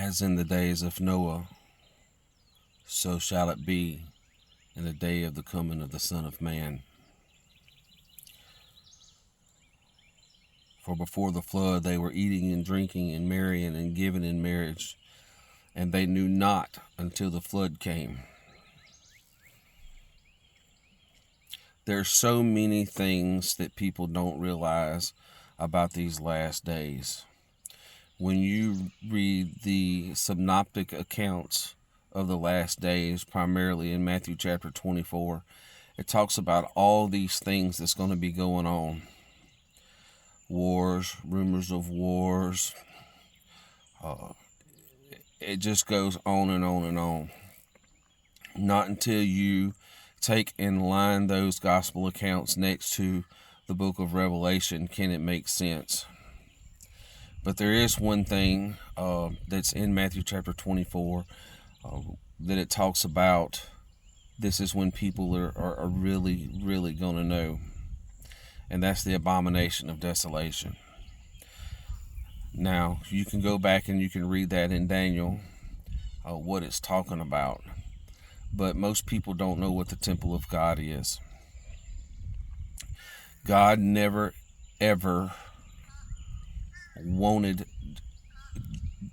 As in the days of Noah, so shall it be in the day of the coming of the Son of Man. For before the flood they were eating and drinking and marrying and giving in marriage, and they knew not until the flood came. There's so many things that people don't realize about these last days. When you read the synoptic accounts of the last days, primarily in Matthew chapter 24, it talks about all these things that's going to be going on. Wars, rumors of wars. It just goes on and on and on. Not until you take and line those gospel accounts next to the book of Revelation can it make sense. But there is one thing that's in Matthew chapter 24 that it talks about. This is when people are really, really going to know. And that's the abomination of desolation. Now, you can go back and you can read that in Daniel, what it's talking about. But most people don't know what the temple of God is. God never, ever wanted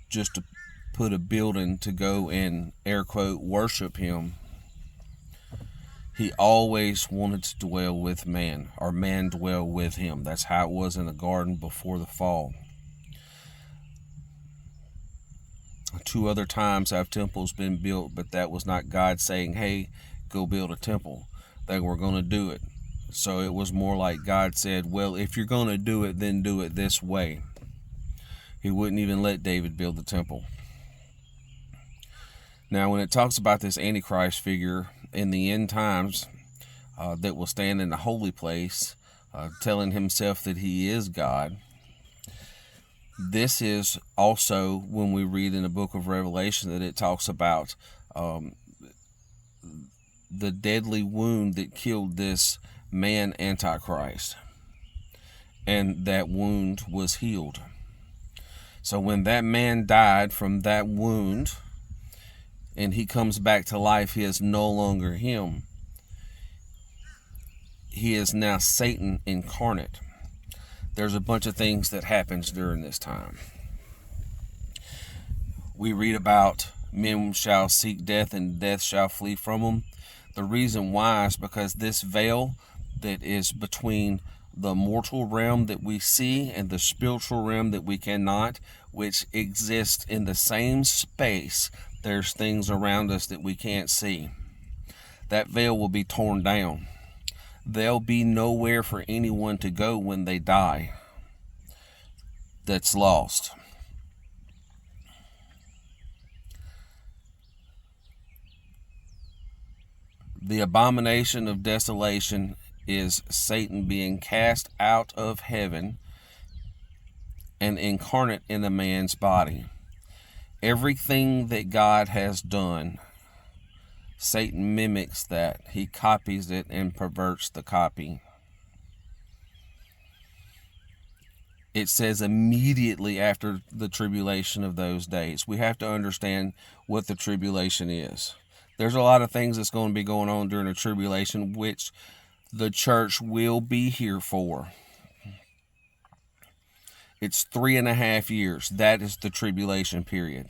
just to put a building to go and, air quote, worship him. He always wanted to dwell with man, or man dwell with him. That's how it was in the garden before the fall. 2 other times have temples been built, but that was not God saying, hey, go build a temple. They were going to do it. So it was more like God said, well, if you're going to do it, then do it this way. He wouldn't even let David build the temple. Now, when it talks about this Antichrist figure in the end times that will stand in the holy place, telling himself that he is God, this is also when we read in the book of Revelation that it talks about the deadly wound that killed this man Antichrist. And that wound was healed. So when that man died from that wound and he comes back to life, he is no longer him. He is now Satan incarnate. There's a bunch of things that happens during this time. We read about men shall seek death and death shall flee from them. The reason why is because this veil that is between the mortal realm that we see and the spiritual realm that we cannot, which exists in the same space, there's things around us that we can't see. That veil will be torn down. There'll be nowhere for anyone to go when they die that's lost. The abomination of desolation is Satan being cast out of heaven and incarnate in a man's body. Everything that God has done, Satan mimics that. He copies it and perverts the copy. It says immediately after the tribulation of those days. We have to understand what the tribulation is. There's a lot of things that's going to be going on during the tribulation, which the church will be here for. It's 3.5 years. That is the tribulation period.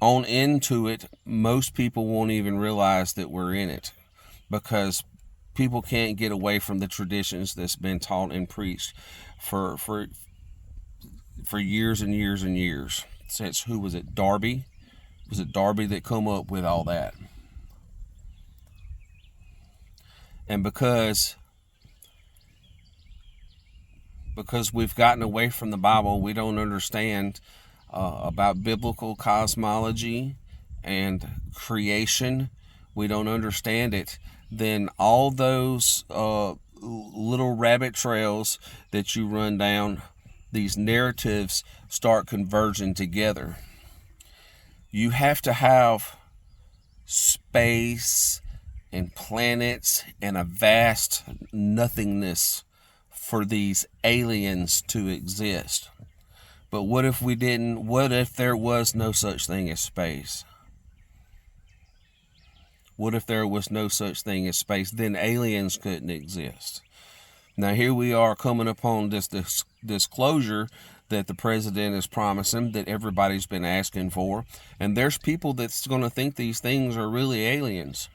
On into it, most people won't even realize that we're in it because people can't get away from the traditions that's been taught and preached for years and years and years. Since, who was it, Darby? Was it Darby that come up with all that? And because we've gotten away from the Bible, we don't understand about biblical cosmology and creation. We don't understand it. Then all those little rabbit trails that you run down, these narratives start converging together. You have to have space and planets and a vast nothingness for these aliens to exist. But what if we didn't? What if there was no such thing as space? What if there was no such thing as space? Then aliens couldn't exist. Now here we are coming upon this disclosure that the president is promising, that everybody's been asking for, and there's people that's going to think these things are really aliens.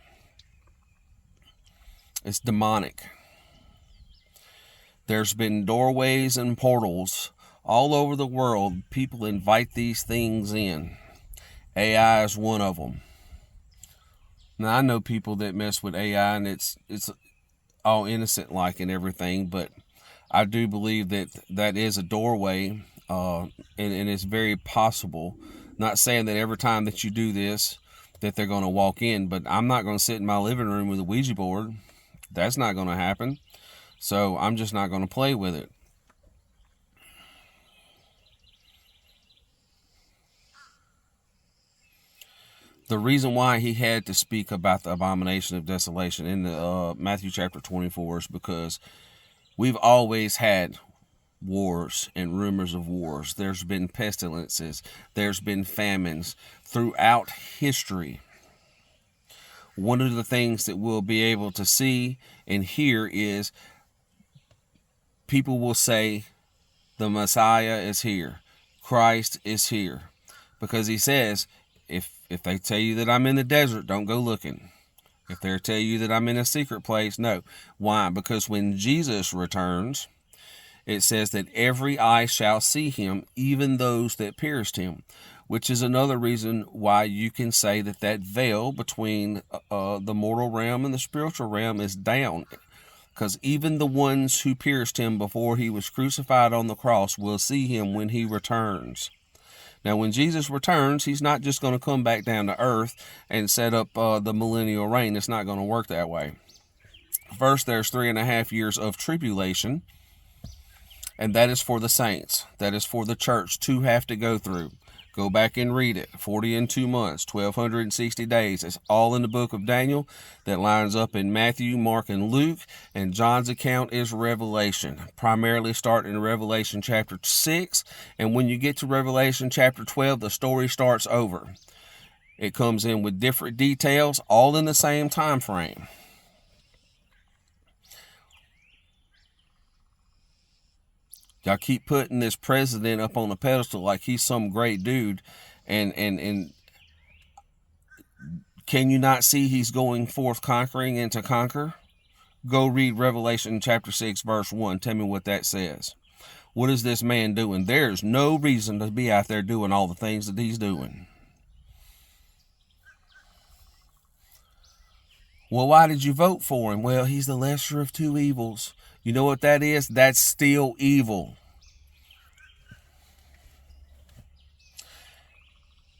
It's demonic. There's been doorways and portals all over the world. People invite these things in. AI is one of them. Now I know people that mess with AI, and it's all innocent like and everything, but I do believe that is a doorway, and it's very possible. Not saying that every time that you do this that they're going to walk in, but I'm not going to sit in my living room with a Ouija board. That's not going to happen. So I'm just not going to play with it. The reason why he had to speak about the abomination of desolation in the Matthew chapter 24 is because we've always had wars and rumors of wars. There's been pestilences. There's been famines throughout history. One of the things that we'll be able to see and hear is people will say the Messiah is here. Christ is here. Because he says, if they tell you that I'm in the desert, don't go looking. If they tell you that I'm in a secret place, no. Why? Because when Jesus returns, it says that every eye shall see him, even those that pierced him, which is another reason why you can say that veil between the mortal realm and the spiritual realm is down. Because even the ones who pierced him before he was crucified on the cross will see him when he returns. Now, when Jesus returns, he's not just going to come back down to earth and set up the millennial reign. It's not going to work that way. First, there's 3.5 years of tribulation, and that is for the saints. That is for the church to have to go through. Go back and read it. 40 and 2 months, 1,260 days. It's all in the book of Daniel. That lines up in Matthew, Mark, and Luke. And John's account is Revelation. Primarily starting in Revelation chapter 6. And when you get to Revelation chapter 12, the story starts over. It comes in with different details, all in the same time frame. Y'all keep putting this president up on a pedestal like he's some great dude, and can you not see he's going forth conquering and to conquer? Go read Revelation chapter 6 verse 1. Tell me what that says. What is this man doing? There's no reason to be out there doing all the things that he's doing. Well, why did you vote for him? Well, he's the lesser of two evils. You know what that is? That's still evil.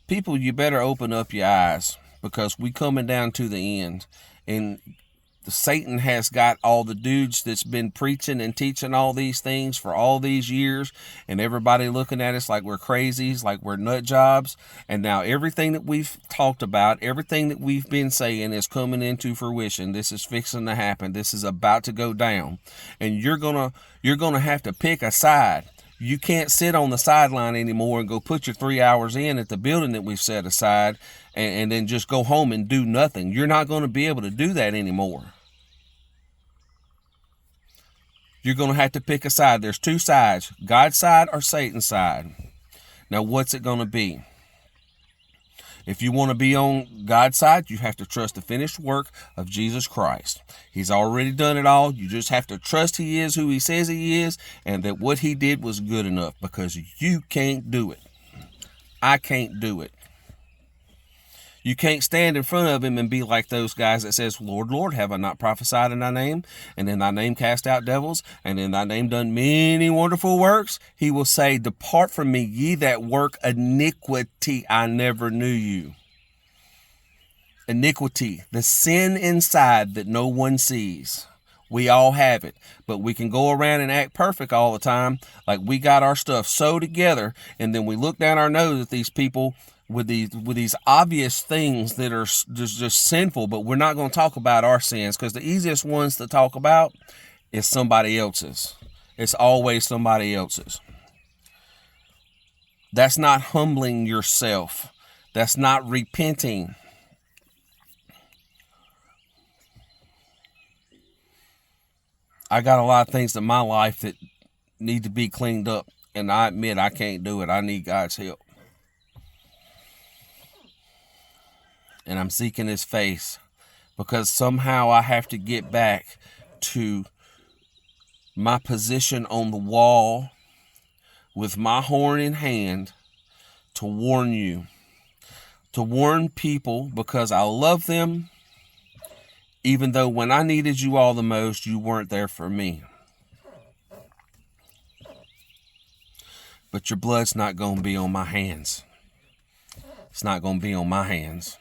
People, you better open up your eyes, because we coming down to the end. And Satan has got all the dudes that's been preaching and teaching all these things for all these years, and everybody looking at us like we're crazies, like we're nut jobs. And now everything that we've talked about, everything that we've been saying is coming into fruition. This is fixing to happen. This is about to go down. And you're gonna have to pick a side. You can't sit on the sideline anymore and go put your 3 hours in at the building that we've set aside and then just go home and do nothing. You're not going to be able to do that anymore. You're going to have to pick a side. There's two sides, God's side or Satan's side. Now, what's it going to be? If you want to be on God's side, you have to trust the finished work of Jesus Christ. He's already done it all. You just have to trust he is who he says he is, and that what he did was good enough, because you can't do it. I can't do it. You can't stand in front of him and be like those guys that says, Lord, Lord, have I not prophesied in thy name? And in thy name cast out devils? And in thy name done many wonderful works? He will say, depart from me, ye that work iniquity. I never knew you. Iniquity, the sin inside that no one sees. We all have it, but we can go around and act perfect all the time, like we got our stuff so together, and then we look down our nose at these people with these obvious things that are just sinful, but we're not going to talk about our sins, because the easiest ones to talk about is somebody else's. It's always somebody else's. That's not humbling yourself. That's not repenting. I got a lot of things in my life that need to be cleaned up, and I admit I can't do it. I need God's help. And I'm seeking his face because somehow I have to get back to my position on the wall with my horn in hand to warn you, to warn people, because I love them, even though when I needed you all the most, you weren't there for me. But your blood's not going to be on my hands. It's not going to be on my hands.